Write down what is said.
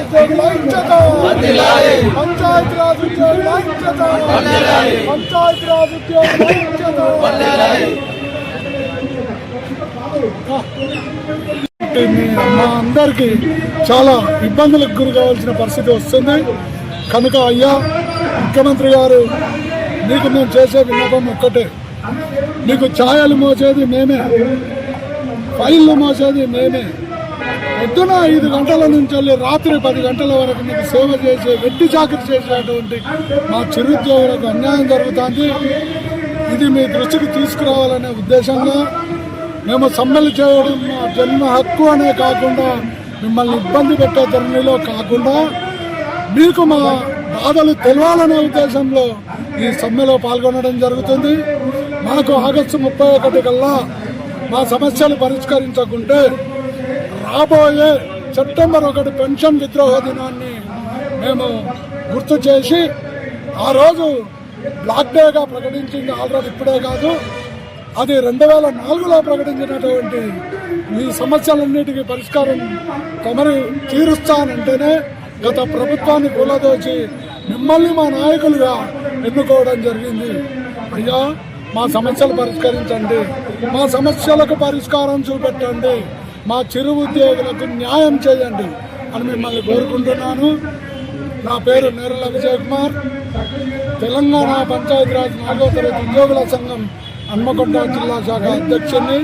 ఉద్యోగుల ఐక్యత, పంచాయతీరాజ్ ఉద్యోగుల ఐక్యత, పంచాయతీరాజ్ ఉద్యోగుల ఐక్యత. మా అందరికీ చాలా ఇబ్బందులకు గురి కావాల్సిన పరిస్థితి వస్తుంది కనుక అయ్యా ముఖ్యమంత్రి గారు, నీకు మేము చేసే విన్నపం ఒక్కటే, నీకు ఛాయలు మోసేది మేమే, ఫైళ్ళు మోసేది మేమే. పొద్దున 5 గంటల నుంచి వెళ్ళి రాత్రి 10 గంటల వరకు మీకు సేవ చేసే వెట్టి చాకరీ చేసేటువంటి మా చిరుద్యోగులకు అన్యాయం జరుగుతుంది. ఇది మీ దృష్టికి తీసుకురావాలనే ఉద్దేశంగా మేము సమ్మెలు చేయడం మా జన్మ హక్కు అనే కాకుండా, మిమ్మల్ని ఇబ్బంది పెట్టే ధోరణిలో కాకుండా మీకు మా బాధలు తెలవాలనే ఉద్దేశంలో ఈ సమ్మెలో పాల్గొనడం జరుగుతుంది. మాకు ఆగస్టు 31 కల్లా మా సమస్యలు పరిష్కరించకుంటే రాబోయే సెప్టెంబర్ 1 పెన్షన్ విద్రోహ దినాన్ని మేము గుర్తు చేసి, ఆ రోజు బ్లాక్ డేగా ప్రకటించింది ఆల్రెడీ ఇప్పుడే కాదు, అది 2004లో ప్రకటించినటువంటి ఈ సమస్యలన్నిటికీ పరిష్కారం తమరు తీరుస్తానంటేనే గత ప్రభుత్వాన్ని కూలదోచి మిమ్మల్ని మా నాయకులుగా ఎన్నుకోవడం జరిగింది. అయ్యా మా సమస్యలు పరిష్కరించండి, మా సమస్యలకు పరిష్కారం చూపెట్టండి, మా చిరు ఉద్యోగులకు న్యాయం చేయండి అని మిమ్మల్ని కోరుకుంటున్నాను. నా పేరు నేరల విజయ్ కుమార్, తెలంగాణ పంచాయతీరాజ్ 4వ తరగతి ఉద్యోగుల సంఘం హన్మకొండ జిల్లా శాఖ అధ్యక్షుడిని.